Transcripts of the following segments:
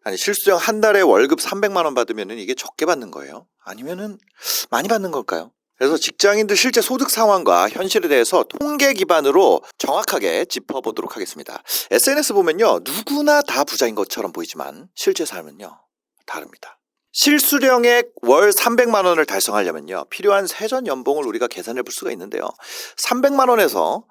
아니 실수령 한 달에 월급 300만 원 받으면은 이게 적게 받는 거예요? 아니면은 많이 받는 걸까요? 그래서 직장인들 실제 소득 상황과 현실에 대해서 통계 기반으로 정확하게 짚어보도록 하겠습니다. SNS 보면요, 누구나 다 부자인 것처럼 보이지만 실제 삶은요, 다릅니다. 실수령액 월 300만 원을 달성하려면요, 필요한 세전 연봉을 우리가 계산해 볼 수가 있는데요. 300만 원에서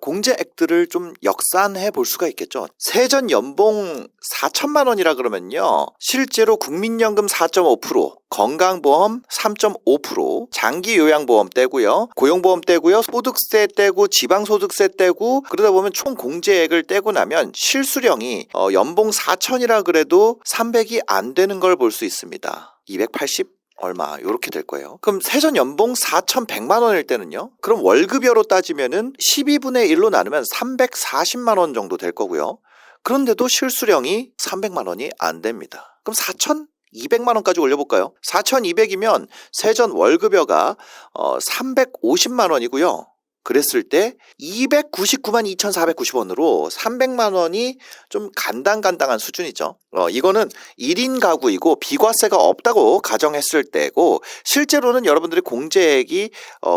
공제액들을 좀 역산해 볼 수가 있겠죠. 세전 연봉 4천만 원이라 그러면요, 실제로 국민연금 4.5%, 건강보험 3.5%, 장기요양보험 떼고요, 고용보험 떼고요, 소득세 떼고 지방소득세 떼고, 그러다 보면 총 공제액을 떼고 나면 실수령이 연봉 4천이라 그래도 300이 안 되는 걸 볼 수 있습니다. 280? 얼마 요렇게 될 거예요. 그럼 세전 연봉 4,100만 원일 때는요, 그럼 월급여로 따지면은 12분의 1로 나누면 340만 원 정도 될 거고요. 그런데도 실수령이 300만 원이 안 됩니다. 그럼 4,200만 원까지 올려볼까요? 4,200이면 세전 월급여가 350만 원이고요. 그랬을 때 299만 2,490원으로 300만 원이 좀 간당간당한 수준이죠. 이거는 1인 가구이고 비과세가 없다고 가정했을 때고, 실제로는 여러분들의 공제액이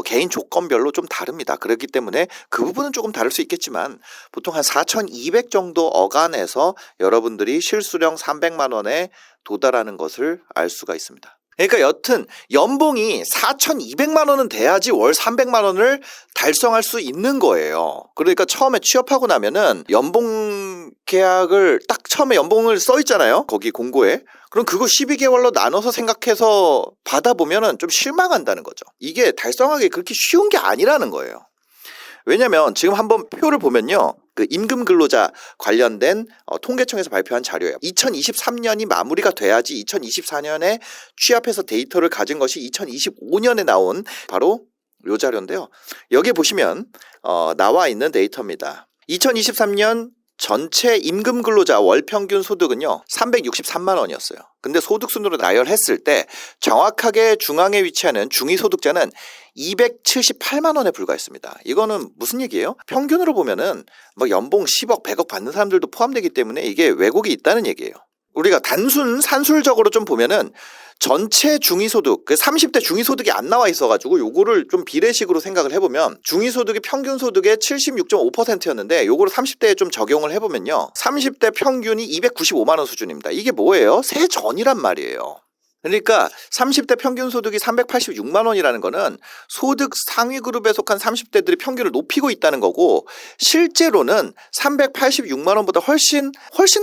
개인 조건별로 좀 다릅니다. 그렇기 때문에 그 부분은 조금 다를 수 있겠지만 보통 한 4,200 정도 어간해서 여러분들이 실수령 300만 원에 도달하는 것을 알 수가 있습니다. 그러니까 여튼 연봉이 4,200만 원은 돼야지 월 300만 원을 달성할 수 있는 거예요. 그러니까 처음에 취업하고 나면은 연봉 계약을 딱 처음에 연봉을 써 있잖아요, 거기 공고에. 그럼 그거 12개월로 나눠서 생각해서 받아보면은 좀 실망한다는 거죠. 이게 달성하기 그렇게 쉬운 게 아니라는 거예요. 왜냐면 지금 한번 표를 보면요, 그 임금 근로자 관련된 통계청에서 발표한 자료예요. 2023년이 마무리가 돼야지 2024년에 취합해서 데이터를 가진 것이 2025년에 나온 바로 요 자료인데요. 여기 보시면 나와 있는 데이터입니다. 2023년 전체 임금 근로자 월 평균 소득은요, 363만 원이었어요. 근데 소득순으로 나열했을 때 정확하게 중앙에 위치하는 중위소득자는 278만 원에 불과했습니다. 이거는 무슨 얘기예요? 평균으로 보면은 뭐 연봉 10억, 100억 받는 사람들도 포함되기 때문에 이게 왜곡이 있다는 얘기예요. 우리가 단순 산술적으로 좀 보면은 전체 중위소득, 그 30대 중위소득이 안 나와 있어가지고 요거를 좀 비례식으로 생각을 해보면 중위소득이 평균 소득의 76.5%였는데 요거를 30대에 좀 적용을 해보면요, 30대 평균이 295만 원 수준입니다. 이게 뭐예요? 세전이란 말이에요. 그러니까 30대 평균 소득이 386만 원이라는 거는 소득 상위 그룹에 속한 30대들이 평균을 높이고 있다는 거고, 실제로는 386만 원보다 훨씬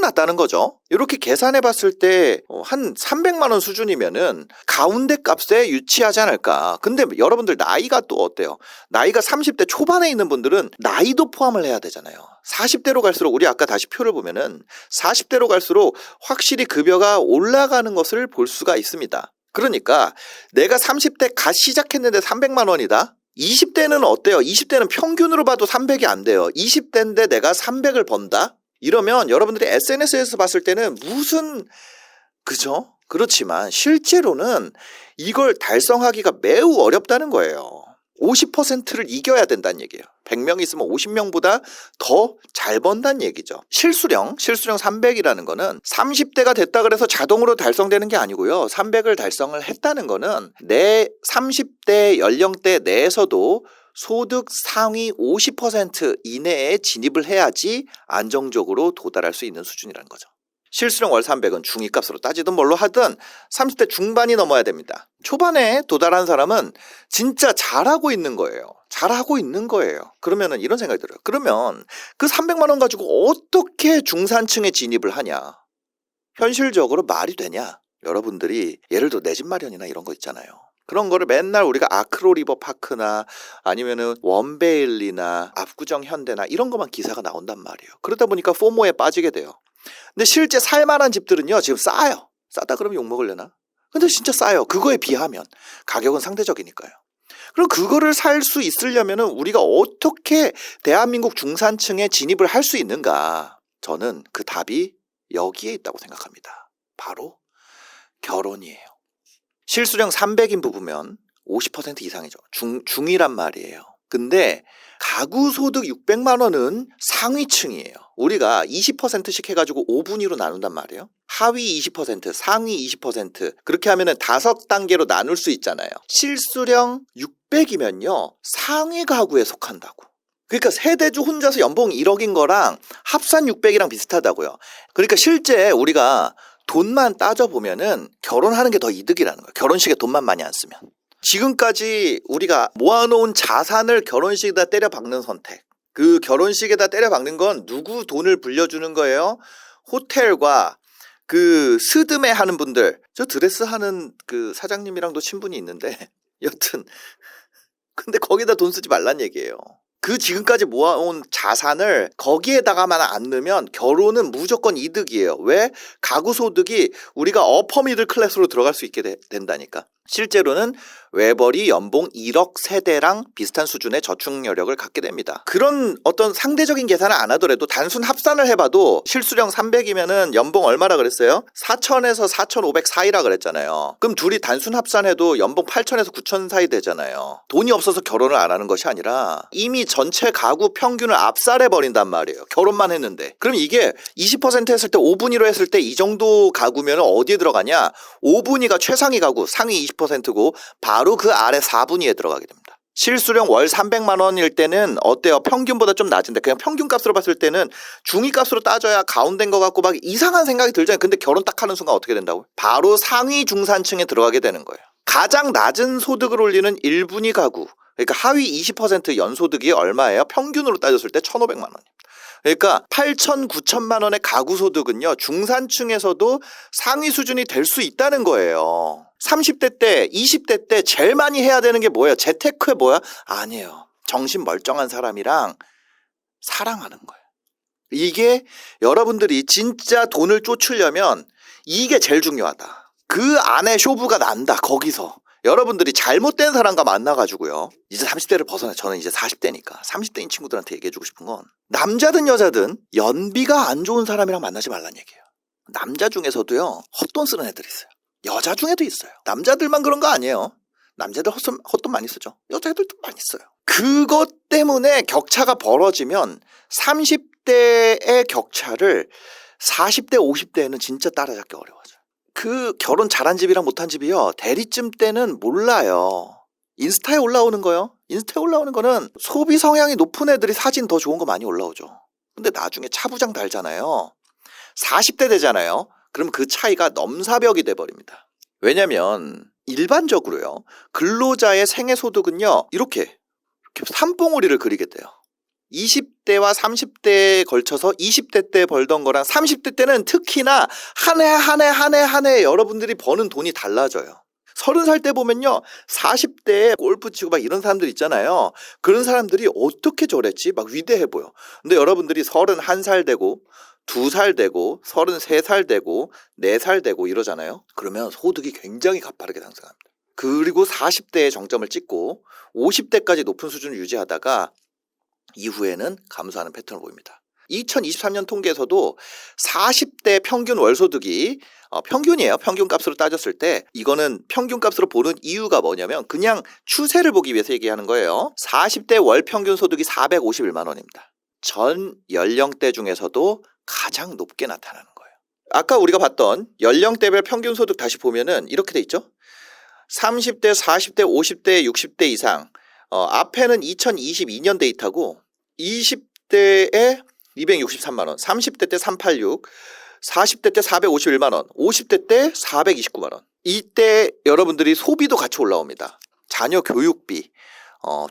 낮다는 거죠. 이렇게 계산해 봤을 때 한 300만 원 수준이면은 가운데 값에 유치하지 않을까. 근데 여러분들 나이가 또 어때요? 나이가 30대 초반에 있는 분들은 나이도 포함을 해야 되잖아요. 40대로 갈수록, 우리 아까 다시 표를 보면은 40대로 갈수록 확실히 급여가 올라가는 것을 볼 수가 있습니다. 그러니까 내가 30대 갓 시작했는데 300만 원이다? 20대는 어때요? 20대는 평균으로 봐도 300이 안 돼요. 20대인데 내가 300을 번다? 이러면 여러분들이 SNS에서 봤을 때는 그죠? 그렇지만 실제로는 이걸 달성하기가 매우 어렵다는 거예요. 50%를 이겨야 된다는 얘기예요. 100명 있으면 50명보다 더 잘 번다는 얘기죠. 실수령 300이라는 거는 30대가 됐다 그래서 자동으로 달성되는 게 아니고요. 300을 달성을 했다는 거는 내 30대 연령대 내에서도 소득 상위 50% 이내에 진입을 해야지 안정적으로 도달할 수 있는 수준이라는 거죠. 실수령 월 300은 중위값으로 따지든 뭘로 하든 30대 중반이 넘어야 됩니다. 초반에 도달한 사람은 진짜 잘하고 있는 거예요. 그러면은 이런 생각이 들어요. 그러면 그 300만 원 가지고 어떻게 중산층에 진입을 하냐? 현실적으로 말이 되냐? 여러분들이 예를 들어 내 집 마련이나 이런 거 있잖아요. 그런 거를 맨날 우리가 아크로리버파크나 아니면은 원베일리나 압구정 현대나 이런 것만 기사가 나온단 말이에요. 그러다 보니까 포모에 빠지게 돼요. 근데 실제 살만한 집들은요, 지금 싸요. 싸다 그러면 욕먹으려나? 근데 진짜 싸요. 그거에 비하면. 가격은 상대적이니까요. 그럼 그거를 살 수 있으려면 우리가 어떻게 대한민국 중산층에 진입을 할 수 있는가? 저는 그 답이 여기에 있다고 생각합니다. 바로 결혼이에요. 실수령 300인 부부면 50% 이상이죠. 중이란 말이에요. 근데 가구 소득 600만 원은 상위층이에요. 우리가 20%씩 해가지고 5분위로 나눈단 말이에요. 하위 20%, 상위 20%. 그렇게 하면은 5단계로 나눌 수 있잖아요. 실수령 600이면요. 상위 가구에 속한다고. 그러니까 세대주 혼자서 연봉 1억인 거랑 합산 600이랑 비슷하다고요. 그러니까 실제 우리가 돈만 따져보면은 결혼하는 게 더 이득이라는 거예요. 결혼식에 돈만 많이 안 쓰면. 지금까지 우리가 모아놓은 자산을 결혼식에다 때려 박는 선택. 그 결혼식에다 때려 박는 건 누구 돈을 불려주는 거예요? 호텔과 그 스드메 하는 분들. 저 드레스 하는 그 사장님이랑도 친분이 있는데 여튼 근데 거기다 돈 쓰지 말란 얘기예요. 그 지금까지 모아온 자산을 거기에다가만 안 넣으면 결혼은 무조건 이득이에요. 왜? 가구 소득이 우리가 어퍼 미들 클래스로 들어갈 수 있게 된다니까. 실제로는 외벌이 연봉 1억 세대랑 비슷한 수준의 저축 여력을 갖게 됩니다. 그런 어떤 상대적인 계산을 안 하더라도 단순 합산을 해봐도 실수령 300이면은 연봉 얼마라 그랬어요? 4천에서 4,500 사이라 그랬잖아요. 그럼 둘이 단순 합산해도 연봉 8천에서 9천 사이 되잖아요. 돈이 없어서 결혼을 안 하는 것이 아니라 이미 전체 가구 평균을 압살해버린단 말이에요. 결혼만 했는데. 그럼 이게 20% 했을 때 5분위로 했을 때 이 정도 가구면 어디에 들어가냐? 5분위가 최상위 가구, 상위 20%고 바로 그 아래 4분위에 들어가게 됩니다. 실수령 월 300만 원일 때는 어때요? 평균보다 좀 낮은데 그냥 평균 값으로 봤을 때는 중위 값으로 따져야 가운데인 것 같고 막 이상한 생각이 들잖아요. 근데 결혼 딱 하는 순간 어떻게 된다고요? 바로 상위 중산층에 들어가게 되는 거예요. 가장 낮은 소득을 올리는 1분위 가구, 그러니까 하위 20% 연소득이 얼마예요? 평균으로 따졌을 때 1,500만 원입니다. 그러니까 8천, 9천만 원의 가구 소득은요, 중산층에서도 상위 수준이 될 수 있다는 거예요. 30대 때, 20대 때 제일 많이 해야 되는 게 뭐예요? 재테크에 뭐야? 아니에요. 정신 멀쩡한 사람이랑 사랑하는 거예요. 이게 여러분들이 진짜 돈을 쫓으려면 이게 제일 중요하다. 그 안에 쇼부가 난다, 거기서. 여러분들이 잘못된 사람과 만나가지고요. 이제 30대를 벗어나. 저는 이제 40대니까 30대인 친구들한테 얘기해주고 싶은 건 남자든 여자든 연비가 안 좋은 사람이랑 만나지 말란 얘기예요. 남자 중에서도요. 헛돈 쓰는 애들이 있어요. 여자 중에도 있어요. 남자들만 그런 거 아니에요. 남자들 헛돈 많이 쓰죠. 여자애들도 많이 써요. 그것 때문에 격차가 벌어지면 30대의 격차를 40대, 50대에는 진짜 따라잡기 어려워져요. 그 결혼 잘한 집이랑 못한 집이요. 대리쯤 때는 몰라요. 인스타에 올라오는 거요. 인스타에 올라오는 거는 소비 성향이 높은 애들이 사진 더 좋은 거 많이 올라오죠. 근데 나중에 차부장 달잖아요. 40대 되잖아요. 그럼 그 차이가 넘사벽이 돼버립니다. 왜냐면 일반적으로요. 근로자의 생애소득은요. 이렇게 산봉우리를 그리게 돼요. 20대와 30대에 걸쳐서 20대 때 벌던 거랑 30대 때는 특히나 한 해 여러분들이 버는 돈이 달라져요. 30살 때 보면요. 40대에 골프 치고 막 이런 사람들 있잖아요. 그런 사람들이 어떻게 저랬지? 막 위대해 보여. 근데 여러분들이 31살 되고 2살 되고 33살 되고 4살 되고 이러잖아요. 그러면 소득이 굉장히 가파르게 상승합니다. 그리고 40대에 정점을 찍고 50대까지 높은 수준을 유지하다가 이후에는 감소하는 패턴을 보입니다. 2023년 통계에서도 40대 평균 월소득이 평균이에요. 평균값으로 따졌을 때 이거는 평균값으로 보는 이유가 뭐냐면 그냥 추세를 보기 위해서 얘기하는 거예요. 40대 월 평균 소득이 451만 원입니다. 전 연령대 중에서도 가장 높게 나타나는 거예요. 아까 우리가 봤던 연령대별 평균 소득 다시 보면은 이렇게 돼 있죠. 30대, 40대, 50대, 60대 이상 앞에는 2022년 데이터고 20대에 263만 원, 30대 때 386, 40대 때 451만 원, 50대 때 429만 원. 이때 여러분들이 소비도 같이 올라옵니다. 자녀 교육비,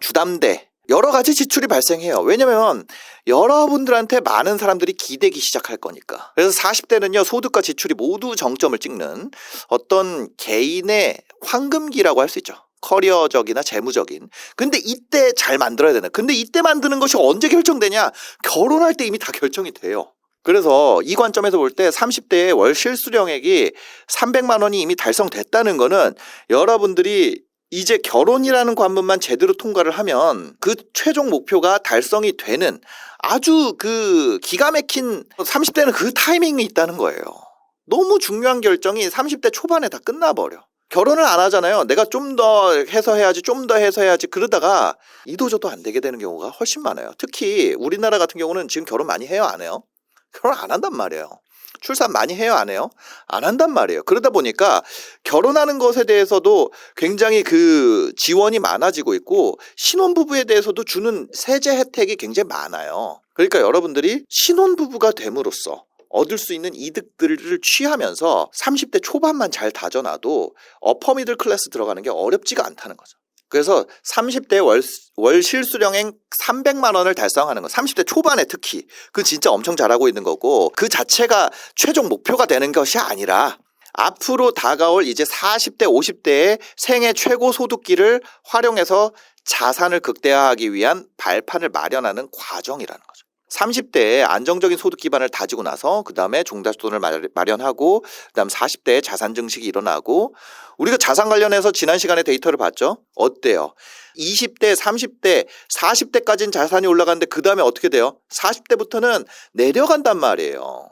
주담대 여러 가지 지출이 발생해요. 왜냐면 여러분들한테 많은 사람들이 기대기 시작할 거니까. 그래서 40대는요. 소득과 지출이 모두 정점을 찍는 어떤 개인의 황금기라고 할 수 있죠. 커리어적이나 재무적인. 근데 이때 잘 만들어야 되는. 근데 이때 만드는 것이 언제 결정되냐? 결혼할 때 이미 다 결정이 돼요. 그래서 이 관점에서 볼 때 30대의 월 실수령액이 300만 원이 이미 달성됐다는 거는 여러분들이 이제 결혼이라는 관문만 제대로 통과를 하면 그 최종 목표가 달성이 되는 아주 그 기가 막힌 30대는 그 타이밍이 있다는 거예요. 너무 중요한 결정이 30대 초반에 다 끝나버려. 결혼을 안 하잖아요. 내가 좀 더 해서 해야지, 좀 더 해서 해야지 그러다가 이도저도 안 되게 되는 경우가 훨씬 많아요. 특히 우리나라 같은 경우는 지금 결혼 많이 해요, 안 해요? 결혼 안 한단 말이에요. 출산 많이 해요, 안 해요? 안 한단 말이에요. 그러다 보니까 결혼하는 것에 대해서도 굉장히 그 지원이 많아지고 있고 신혼부부에 대해서도 주는 세제 혜택이 굉장히 많아요. 그러니까 여러분들이 신혼부부가 됨으로써 얻을 수 있는 이득들을 취하면서 30대 초반만 잘 다져놔도 어퍼 미들 클래스 들어가는 게 어렵지가 않다는 거죠. 그래서 30대 월 실수령액 300만 원을 달성하는 거, 30대 초반에 특히 그 진짜 엄청 잘하고 있는 거고, 그 자체가 최종 목표가 되는 것이 아니라 앞으로 다가올 이제 40대 50대의 생애 최고 소득기를 활용해서 자산을 극대화하기 위한 발판을 마련하는 과정이라는 거죠. 30대에 안정적인 소득 기반을 다지고 나서 그 다음에 종잣돈을 마련하고 그 다음 40대에 자산 증식이 일어나고, 우리가 자산 관련해서 지난 시간에 데이터를 봤죠. 어때요? 20대, 30대, 40대까지는 자산이 올라가는데 그 다음에 어떻게 돼요? 40대부터는 내려간단 말이에요.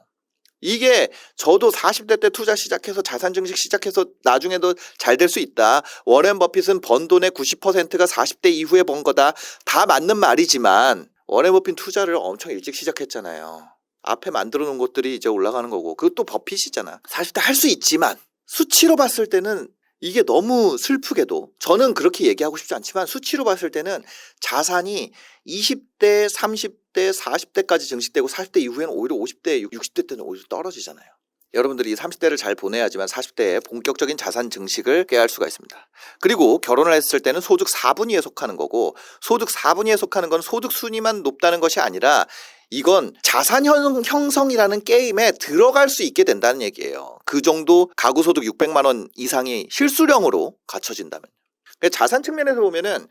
이게 저도 40대 때 투자 시작해서 자산 증식 시작해서 나중에도 잘 될 수 있다. 워렌 버핏은 번 돈의 90%가 40대 이후에 번 거다. 다 맞는 말이지만 워렌 버핏 투자를 엄청 일찍 시작했잖아요. 앞에 만들어 놓은 것들이 이제 올라가는 거고, 그것도 버핏이잖아. 40대 할 수 있지만 수치로 봤을 때는 이게 너무 슬프게도, 저는 그렇게 얘기하고 싶지 않지만 수치로 봤을 때는 자산이 20대, 30대, 40대까지 증식되고 40대 이후에는 오히려 50대, 60대 때는 오히려 떨어지잖아요. 여러분들이 30대를 잘 보내야지만 40대에 본격적인 자산 증식을 꾀할 수가 있습니다. 그리고 결혼을 했을 때는 소득 4분위에 속하는 거고, 소득 4분위에 속하는 건 소득 순위만 높다는 것이 아니라 이건 자산 형성이라는 게임에 들어갈 수 있게 된다는 얘기예요. 그 정도 가구 소득 600만 원 이상이 실수령으로 갖춰진다면. 자산 측면에서 보면은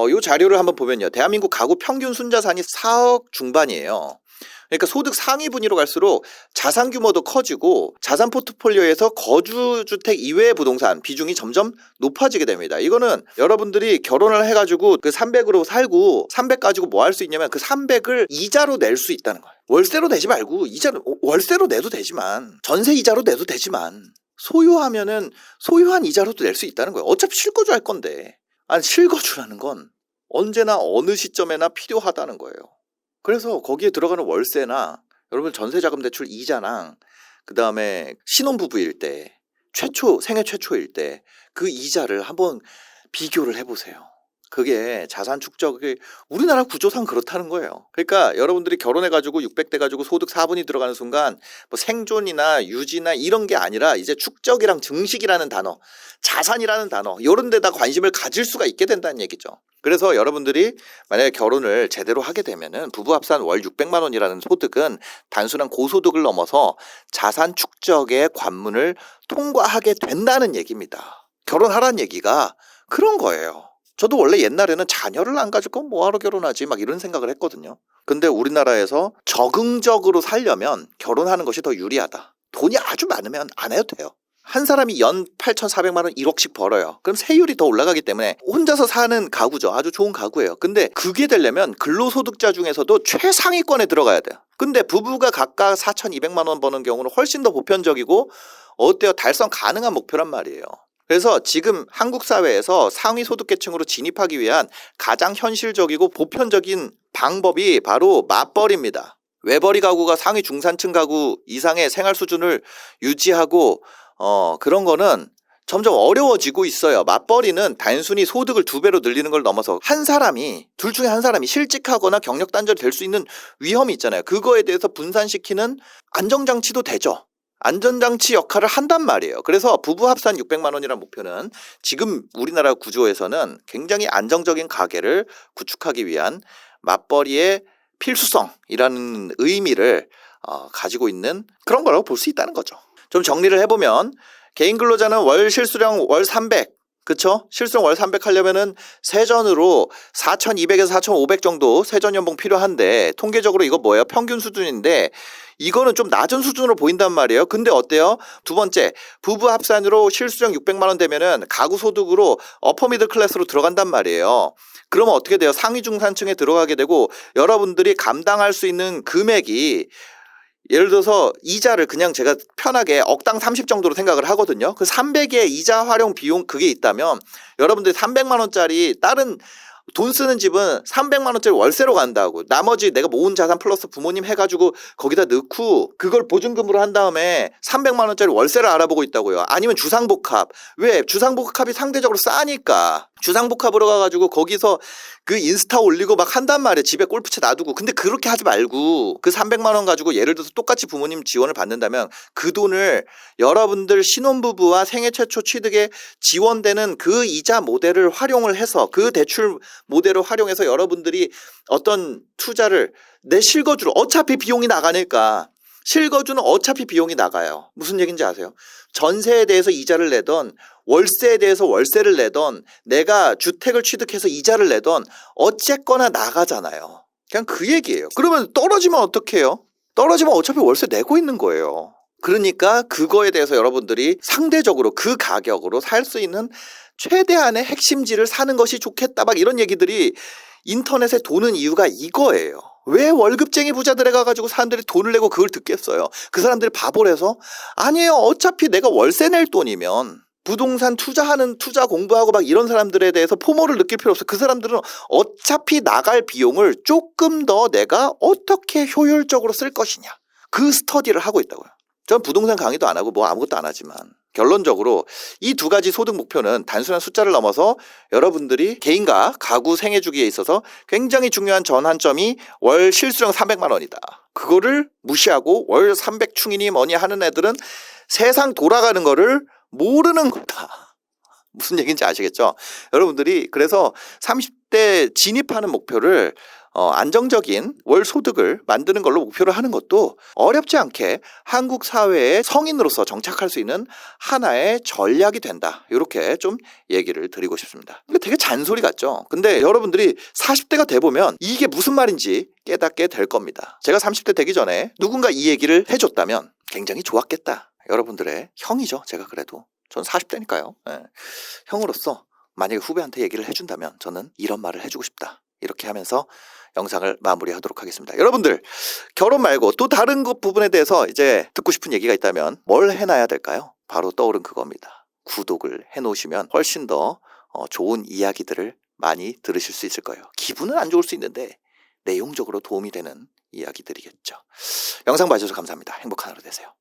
이 자료를 한번 보면요. 대한민국 가구 평균 순자산이 4억 중반이에요. 그러니까 소득 상위 분위로 갈수록 자산 규모도 커지고 자산 포트폴리오에서 거주주택 이외의 부동산 비중이 점점 높아지게 됩니다. 이거는 여러분들이 결혼을 해가지고 그 300으로 살고 300 가지고 뭐 할 수 있냐면 그 300을 이자로 낼 수 있다는 거예요. 월세로 내지 말고 월세로 내도 되지만, 전세 이자로 내도 되지만, 소유하면은 소유한 이자로도 낼 수 있다는 거예요. 어차피 실거주 할 건데. 아니, 실거주라는 건 언제나 어느 시점에나 필요하다는 거예요. 그래서 거기에 들어가는 월세나 여러분 전세자금 대출 이자랑 그 다음에 신혼부부일 때 생애 최초일 때 그 이자를 한번 비교를 해보세요. 그게 자산 축적이 우리나라 구조상 그렇다는 거예요. 그러니까 여러분들이 결혼해가지고 600대 가지고 소득 4분이 들어가는 순간 뭐 생존이나 유지나 이런 게 아니라 이제 축적이랑 증식이라는 단어, 자산이라는 단어, 이런 데다 관심을 가질 수가 있게 된다는 얘기죠. 그래서 여러분들이 만약에 결혼을 제대로 하게 되면은 부부 합산 월 600만 원이라는 소득은 단순한 고소득을 넘어서 자산 축적의 관문을 통과하게 된다는 얘기입니다. 결혼하라는 얘기가 그런 거예요. 저도 원래 옛날에는 자녀를 안 가질 건 뭐하러 결혼하지 막 이런 생각을 했거든요. 근데 우리나라에서 적응적으로 살려면 결혼하는 것이 더 유리하다. 돈이 아주 많으면 안 해도 돼요. 한 사람이 연 8,400만 원 1억씩 벌어요. 그럼 세율이 더 올라가기 때문에 혼자서 사는 가구죠. 아주 좋은 가구예요. 근데 그게 되려면 근로소득자 중에서도 최상위권에 들어가야 돼요. 근데 부부가 각각 4,200만 원 버는 경우는 훨씬 더 보편적이고 어때요? 달성 가능한 목표란 말이에요. 그래서 지금 한국 사회에서 상위 소득계층으로 진입하기 위한 가장 현실적이고 보편적인 방법이 바로 맞벌이입니다. 외벌이 가구가 상위 중산층 가구 이상의 생활 수준을 유지하고 그런 거는 점점 어려워지고 있어요. 맞벌이는 단순히 소득을 2배로 늘리는 걸 넘어서 둘 중에 한 사람이 실직하거나 경력 단절이 될 수 있는 위험이 있잖아요. 그거에 대해서 분산시키는 안정장치도 되죠. 안전장치 역할을 한단 말이에요. 그래서 부부 합산 600만 원이라는 목표는 지금 우리나라 구조에서는 굉장히 안정적인 가계를 구축하기 위한 맞벌이의 필수성이라는 의미를 가지고 있는 그런 거라고 볼 수 있다는 거죠. 좀 정리를 해보면 개인 근로자는 월 실수령 월 300, 그쵸? 실수령 월 300 하려면은 세전으로 4,200에서 4,500 정도 세전 연봉 필요한데, 통계적으로 이거 뭐예요? 평균 수준인데 이거는 좀 낮은 수준으로 보인단 말이에요. 근데 어때요? 두 번째, 부부 합산으로 실수령 600만 원 되면은 가구 소득으로 어퍼 미들 클래스로 들어간단 말이에요. 그러면 어떻게 돼요? 상위 중산층에 들어가게 되고 여러분들이 감당할 수 있는 금액이 예를 들어서 이자를 그냥 제가 편하게 억당 30 정도로 생각을 하거든요. 그 300의 이자 활용 비용 그게 있다면 여러분들이 300만 원짜리 다른 돈 쓰는 집은 300만 원짜리 월세로 간다고. 나머지 내가 모은 자산 플러스 부모님 해가지고 거기다 넣고 그걸 보증금으로 한 다음에 300만 원짜리 월세를 알아보고 있다고요. 아니면 주상복합. 왜? 주상복합이 상대적으로 싸니까. 주상복합으로 가가지고 거기서 그 인스타 올리고 막 한단 말이에요. 집에 골프채 놔두고. 근데 그렇게 하지 말고 그 300만 원 가지고 예를 들어서 똑같이 부모님 지원을 받는다면 그 돈을 여러분들 신혼부부와 생애 최초 취득에 지원되는 그 이자 모델을 활용을 해서 그 대출 모델을 활용해서 여러분들이 어떤 투자를 내 실거주로 어차피 비용이 나가니까 실거주는 어차피 비용이 나가요. 무슨 얘기인지 아세요? 전세에 대해서 이자를 내던 월세에 대해서 월세를 내던 내가 주택을 취득해서 이자를 내던 어쨌거나 나가잖아요. 그냥 그 얘기예요. 그러면 떨어지면 어떡해요? 떨어지면 어차피 월세 내고 있는 거예요. 그러니까 그거에 대해서 여러분들이 상대적으로 그 가격으로 살 수 있는 최대한의 핵심지를 사는 것이 좋겠다 막 이런 얘기들이 인터넷에 도는 이유가 이거예요. 왜 월급쟁이 부자들에 가가지고 사람들이 돈을 내고 그걸 듣겠어요? 그 사람들이 바보라서? 아니에요. 어차피 내가 월세 낼 돈이면 부동산 투자하는 투자 공부하고 막 이런 사람들에 대해서 포모를 느낄 필요 없어. 그 사람들은 어차피 나갈 비용을 조금 더 내가 어떻게 효율적으로 쓸 것이냐. 그 스터디를 하고 있다고요. 전 부동산 강의도 안 하고 뭐 아무것도 안 하지만 결론적으로 이 두 가지 소득 목표는 단순한 숫자를 넘어서 여러분들이 개인과 가구 생애 주기에 있어서 굉장히 중요한 전환점이 월 실수령 300만 원이다. 그거를 무시하고 월 300 충이니 뭐니 하는 애들은 세상 돌아가는 거를 모르는 거다. 무슨 얘기인지 아시겠죠? 여러분들이 그래서 30대 진입하는 목표를 안정적인 월 소득을 만드는 걸로 목표를 하는 것도 어렵지 않게 한국 사회의 성인으로서 정착할 수 있는 하나의 전략이 된다. 이렇게 좀 얘기를 드리고 싶습니다. 근데 되게 잔소리 같죠? 근데 여러분들이 40대가 돼보면 이게 무슨 말인지 깨닫게 될 겁니다. 제가 30대 되기 전에 누군가 이 얘기를 해줬다면 굉장히 좋았겠다. 여러분들의 형이죠. 제가 그래도. 전 40대니까요. 네. 형으로서 만약에 후배한테 얘기를 해준다면 저는 이런 말을 해주고 싶다. 이렇게 하면서 영상을 마무리하도록 하겠습니다. 여러분들 결혼 말고 또 다른 것 부분에 대해서 이제 듣고 싶은 얘기가 있다면 뭘 해놔야 될까요? 바로 떠오른 그겁니다. 구독을 해놓으시면 훨씬 더 좋은 이야기들을 많이 들으실 수 있을 거예요. 기분은 안 좋을 수 있는데 내용적으로 도움이 되는 이야기들이겠죠. 영상 봐주셔서 감사합니다. 행복한 하루 되세요.